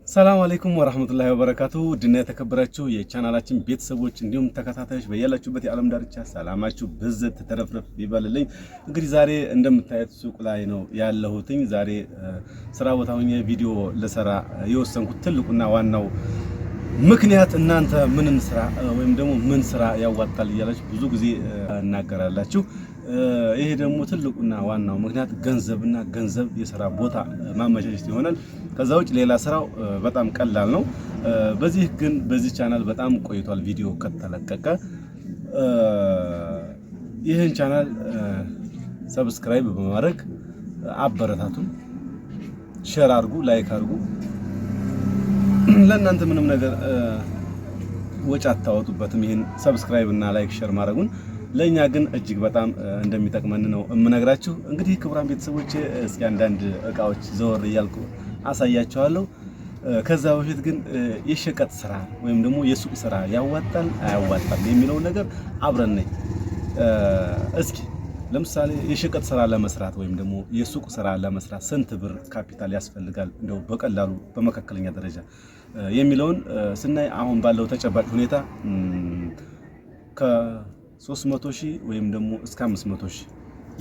ሰላም አለይኩም ወራህመቱላሂ ወበረካቱ ድና የተከበራችሁ የቻናላችን ቤተሰቦች እንዲሁም ተከታታዮች በያላችሁበት የዓለም ዳርቻ ሰላማችሁ ብዝት ተረፍረፍ ይበልልኝ። እንግዲህ ዛሬ እንደምታዩት ሱቅ ላይ ነው ያለሁትኝ። ዛሬ ስራ ቦታ ሆኜ ቪዲዮ ለሰራ የወሰንኩት ትልቁና ዋናው ምክንያት እናንተ ምን ስራ ወይም ደግሞ ምን ስራ ያዋጣል እያላችሁ ብዙ ጊዜ እናገራላችሁ። ይሄ ደግሞ ትልቁና ዋናው ምክንያት ገንዘብና ገንዘብ የሥራ ቦታ ማመቻቸት ይሆናል። ከዛ ውጭ ሌላ ስራው በጣም ቀላል ነው። በዚህ ቻናል በጣም ቆይቷል ቪዲዮ ከተለቀቀ። ይሄን ቻናል ሰብስክራይብ በማድረግ አበረታቱን፣ ሼር አድርጉ፣ ላይክ አድርጉ። ለእናንተ ምንም ነገር ወጪ አታወጡበትም ይሄን ሰብስክራይብ እና ላይክ ሼር ማድረጉን። ለኛ ግን እጅግ በጣም እንደሚጠቅመን ነው እምነግራችሁ። እንግዲህ ክቡራን ቤተሰቦች እስኪ አንዳንድ እቃዎች ዘወር እያልኩ አሳያቸዋለሁ። ከዛ በፊት ግን የሸቀጥ ስራ ወይም ደግሞ የሱቅ ስራ ያዋጣል አያዋጣም የሚለው ነገር አብረን ነኝ። እስኪ ለምሳሌ የሸቀጥ ስራ ለመስራት ወይም ደግሞ የሱቅ ስራ ለመስራት ስንት ብር ካፒታል ያስፈልጋል እንደው በቀላሉ በመካከለኛ ደረጃ የሚለውን ስናይ አሁን ባለው ተጨባጭ ሁኔታ ከ300,000 ወይም ደግሞ እስከ 500,000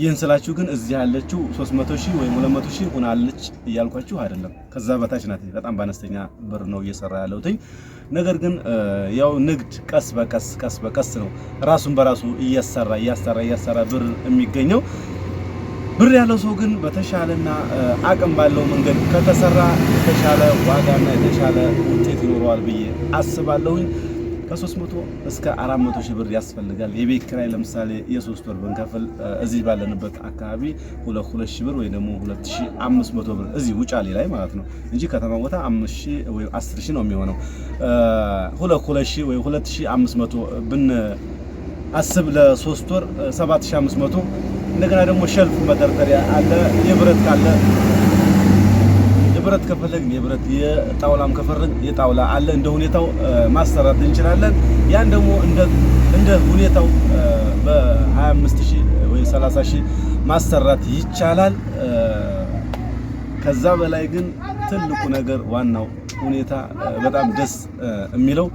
ይህን ስላችሁ ግን እዚህ ያለችው 300,000 ወይም 200,000 ሆናለች እያልኳችሁ አይደለም። ከዛ በታች ናት። በጣም በአነስተኛ ብር ነው እየሰራ ያለሁት። ነገር ግን ያው ንግድ ቀስ በቀስ ነው ራሱን በራሱ እያሰራ ብር የሚገኘው። ብር ያለው ሰው ግን በተሻለና አቅም ባለው መንገድ ከተሰራ የተሻለ ዋጋና የተሻለ ውጤት ይኖረዋል ብዬ አስባለሁኝ። ከ300 እስከ 400,000 ብር ያስፈልጋል። የቤት ኪራይ ለምሳሌ የ3 ወር ብንከፍል እዚህ ባለንበት አካባቢ 2,000 ብር ወይ ደግሞ 2,500 ብር እዚህ ውጫሌ ላይ ማለት ነው እንጂ ከተማ ቦታ 5,000 ወይ 10,000 ነው የሚሆነው። 2,000 ወይ 2,500 ብን አስብ ለ3 ወር 7,500። እንደገና ደግሞ ሸልፍ መደርደሪያ አለ። የብረት ካለ የብረት ከፈለግን የብረት የጣውላም ከፈረን የጣውላ አለ። እንደ ሁኔታው ማሰራት እንችላለን። ያን ደግሞ እንደ ሁኔታው በ25,000 ወይ 30,000 ማሰራት ይቻላል። ከዛ በላይ ግን ትልቁ ነገር ዋናው ሁኔታ በጣም ደስ የሚለው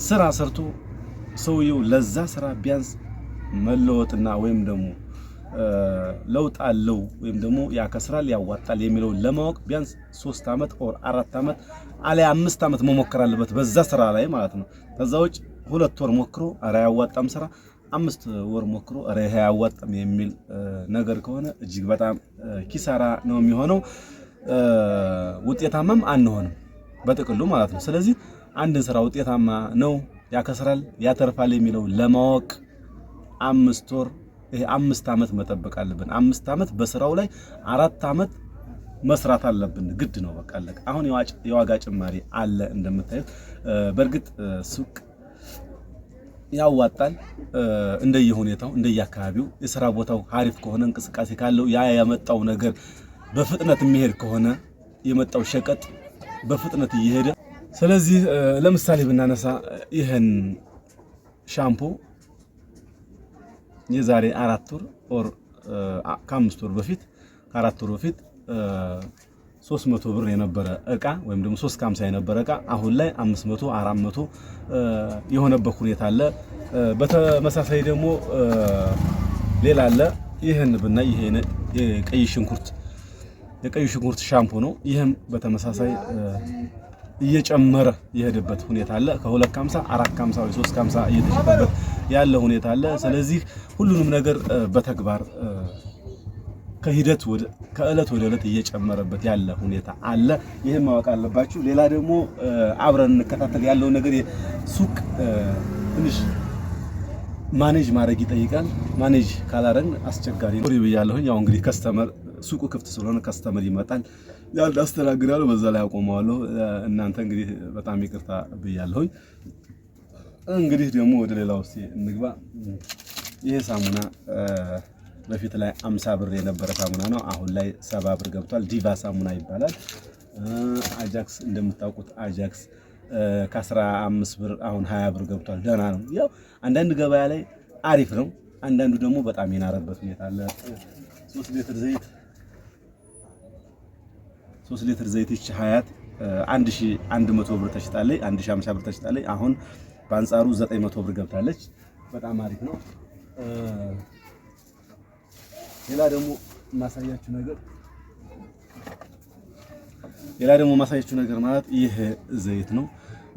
ስራ ሰርቶ ሰውየው ለዛ ስራ ቢያንስ መለወጥና ወይም ደግሞ ለውጥ አለው ወይም ደግሞ ያከስራል ያዋጣል የሚለው ለማወቅ ቢያንስ 3 አመት ኦር 4 አመት አለያ 5 አመት መሞከር አለበት በዛ ስራ ላይ ማለት ነው። ከዛ ውጭ 2 ወር ሞክሮ አረ ያዋጣም ስራ 5 ወር ሞክሮ አረ ያዋጣም የሚል ነገር ከሆነ እጅግ በጣም ኪሳራ ነው የሚሆነው። ውጤታማም አንሆንም በጥቅሉ ማለት ነው። ስለዚህ አንድ ስራ ውጤታማ ነው ያከስራል ያተርፋል የሚለው ለማወቅ 5 ወር 5 አመት መጠበቅ አለብን። 5 አመት በስራው ላይ 4 አመት መስራት አለብን። ግድ ነው በቃ አለቀ። አሁን የዋጋ ጭማሪ አለ እንደምታዩት። በእርግጥ ሱቅ ያዋጣል እንደየሁኔታው እንደየአካባቢው። የሥራ ቦታው አሪፍ ከሆነ እንቅስቃሴ ካለው ያ ያመጣው ነገር በፍጥነት የሚሄድ ከሆነ የመጣው ሸቀጥ በፍጥነት እየሄደ ስለዚህ ለምሳሌ ብናነሳ ይሄን ሻምፖ የዛሬ 4 ወር ኦር ከ5 ወር በፊት ከ4 ወር በፊት 300 ብር የነበረ እቃ ወይም ደግሞ 350 የነበረ እቃ አሁን ላይ 500 400 የሆነበት ሁኔታ አለ። በተመሳሳይ ደግሞ ሌላ አለ። ይሄን ብናይ ይሄ የቀይ ሽንኩርት ሻምፖ ነው። ይሄም በተመሳሳይ እየጨመረ የሄደበት ሁኔታ አለ። ከ250 450 ወይ 350 እየተሸጠበት ያለ ሁኔታ አለ። ስለዚህ ሁሉንም ነገር በተግባር ከእለት ወደ እለት እየጨመረበት ያለ ሁኔታ አለ። ይሄን ማወቅ አለባችሁ። ሌላ ደግሞ አብረን እንከታተል ያለው ነገር ሱቅ ትንሽ ማኔጅ ማድረግ ይጠይቃል። ማኔጅ ካላረግን አስቸጋሪ ነው ብያለሁኝ። ያው እንግዲህ ከስተመር ሱቁ ክፍት ስለሆነ ከስተመር ይመጣል ያል አስተናግዳለሁ፣ በዛ ላይ አቆመዋለሁ። እናንተ እንግዲህ በጣም ይቅርታ ብያለሁኝ። እንግዲህ ደግሞ ወደ ሌላው እንግባ። ይሄ ሳሙና በፊት ላይ 50 ብር የነበረ ሳሙና ነው። አሁን ላይ 70 ብር ገብቷል። ዲቫ ሳሙና ይባላል። አጃክስ እንደምታውቁት አጃክስ ከ15 ብር አሁን 20 ብር ገብቷል። ደህና ነው። ያው አንዳንድ ገበያ ላይ አሪፍ ነው፣ አንዳንዱ ደግሞ በጣም የናረበት ሁኔታ አለ። 3 ሊትር ዘይት 3 ሊትር ዘይት እቺ ሀያት 1100 ብር ተሽጣለች 1050 ብር ተሽጣለች አሁን በአንጻሩ 900 ብር ገብታለች በጣም አሪፍ ነው ሌላ ደግሞ ማሳያችሁ ነገር ማለት ይሄ ዘይት ነው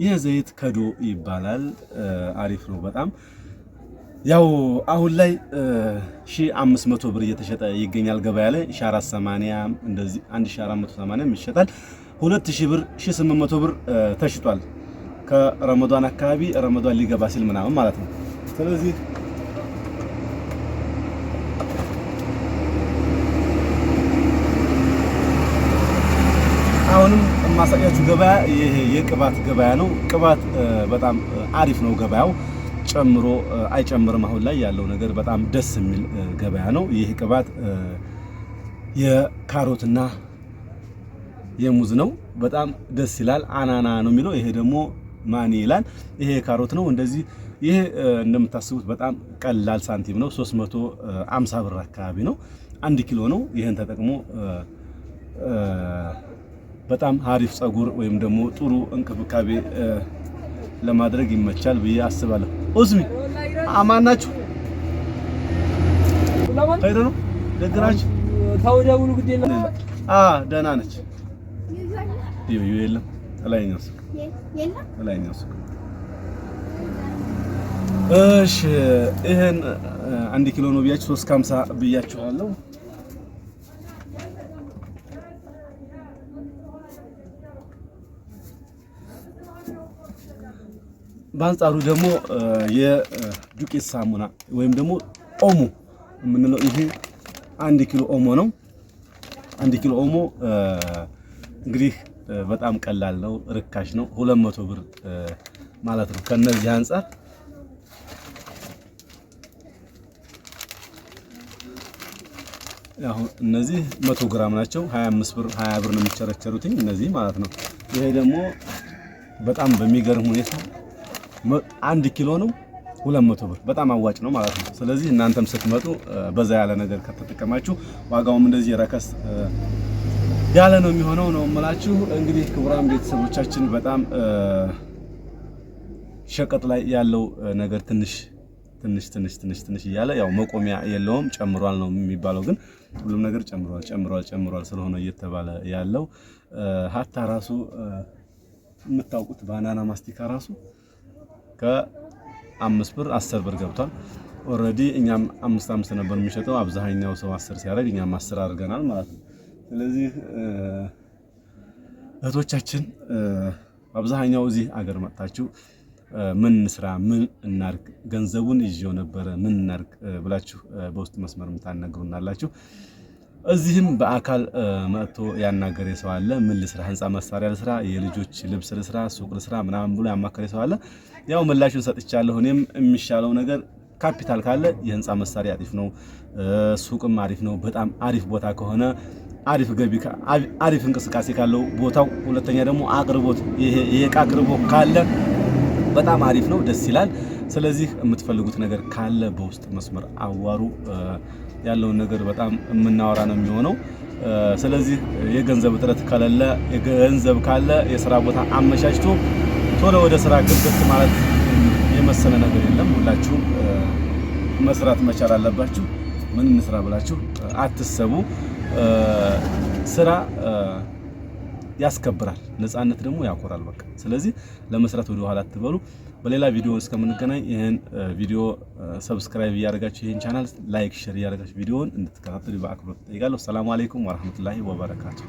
ይሄ ዘይት ከዶ ይባላል አሪፍ ነው በጣም ያው አሁን ላይ 1500 ብር እየተሸጠ ይገኛል ገበያ ላይ 1480 እንደዚህ 1480 ይሸጣል 2000 ብር 1800 ብር ተሽጧል ከረመዳን አካባቢ ረመዳን ሊገባ ሲል ምናምን ማለት ነው ስለዚህ አሁንም ማሳያችሁ ገበያ ይሄ የቅባት ገበያ ነው ቅባት በጣም አሪፍ ነው ገበያው ጨምሮ አይጨምርም አሁን ላይ ያለው ነገር በጣም ደስ የሚል ገበያ ነው ይሄ ቅባት የካሮትና የሙዝ ነው በጣም ደስ ይላል አናና ነው የሚለው ይሄ ደግሞ ማኒ ይላል ይሄ ካሮት ነው እንደዚህ ይሄ እንደምታስቡት በጣም ቀላል ሳንቲም ነው 350 ብር አካባቢ ነው 1 ኪሎ ነው ይሄን ተጠቅሞ በጣም አሪፍ ጸጉር ወይም ደግሞ ጥሩ እንክብካቤ ለማድረግ ይመቻል ብዬ አስባለሁ ኡዝሚ አማናችሁ አይዶ ነው ደግናችሁ ታውዳውሉ ግዴላ ደህና ነች ይዩ የለም ላይኛው እሺ ይሄን 1 ኪሎ ነው ብያችሁ 350 ብያችኋለሁ በአንጻሩ ደግሞ የዱቄት ሳሙና ወይም ደግሞ ኦሞ የምንለው ይሄ 1 ኪሎ ኦሞ ነው 1 ኪሎ ኦሞ እንግዲህ በጣም ቀላል ነው ርካሽ ነው 200 ብር ማለት ነው ከነዚህ አንፃር ያው እነዚህ 100 ግራም ናቸው 25 ብር 20 ብር ነው የሚቸረቸሩት እነዚህ ማለት ነው ይሄ ደግሞ በጣም በሚገርም ሁኔታ 1 ኪሎ ነው 200 ብር በጣም አዋጭ ነው ማለት ነው ስለዚህ እናንተም ስትመጡ በዛ ያለ ነገር ከተጠቀማችሁ ዋጋውም እንደዚህ ረከስ ያለ ነው የሚሆነው ነው የምላችሁ እንግዲህ ክቡራን ቤተሰቦቻችን በጣም ሸቀጥ ላይ ያለው ነገር ትንሽ እያለ ያው መቆሚያ የለውም ጨምሯል ነው የሚባለው ግን ሁሉም ነገር ጨምሯል ስለሆነ እየተባለ ያለው ሀታ ራሱ የምታውቁት ባናና ማስቲካ ራሱ ከ5 ብር 10 ብር ገብቷል ኦሬዲ እኛም 5 ነበር የሚሸጠው አብዛኛው ሰው 10 ሲያደርግ እኛም 10 አድርገናል ማለት ነው ስለዚህ እህቶቻችን አብዛኛው እዚህ አገር መጣችሁ ምን እንስራ ምን እናርግ ገንዘቡን ይዤው ነበር ምን እናርግ ብላችሁ በውስጥ መስመር ምታናግሩናላችሁ እዚህም በአካል መጥቶ ያናገረ ሰው አለ ምን ልስራ ህንጻ መሳሪያ ልስራ የልጆች ልብስ ልስራ ሱቅ ልስራ ምናምን ብሎ ያማከረ ሰው አለ ያው ምላሹን ሰጥቻለሁ እኔም የሚሻለው ነገር ካፒታል ካለ የህንጻ መሳሪያ አሪፍ ነው ሱቅም አሪፍ ነው በጣም አሪፍ ቦታ ከሆነ አሪፍ ገቢ አሪፍ እንቅስቃሴ ካለው ቦታው ሁለተኛ ደግሞ አቅርቦት ይሄ የዕቃ አቅርቦት ካለ በጣም አሪፍ ነው ደስ ይላል ስለዚህ የምትፈልጉት ነገር ካለ በውስጥ መስመር አዋሩ ያለው ነገር በጣም የምናወራ ነው የሚሆነው ስለዚህ የገንዘብ እጥረት ካለ የገንዘብ ካለ የሥራ ቦታ አመቻችቶ ቶሎ ወደ ስራ ግብት ማለት የመሰለ ነገር የለም ሁላችሁም መስራት መቻል አለባችሁ ምን እንስራ ብላችሁ አትሰቡ ስራ ያስከብራል ነፃነት ደግሞ ያኮራል በቃ ስለዚህ ለመስራት ወደ ኋላ አትበሉ በሌላ ቪዲዮ እስከምንገናኝ ይሄን ቪዲዮ ሰብስክራይብ ያደርጋችሁ ይሄን ቻናል ላይክ ሼር ያደርጋችሁ ቪዲዮውን እንድትከታተሉ በአክብሮት ጠይቃለሁ ሰላም አለይኩም ወራህመቱላሂ ወበረካቱ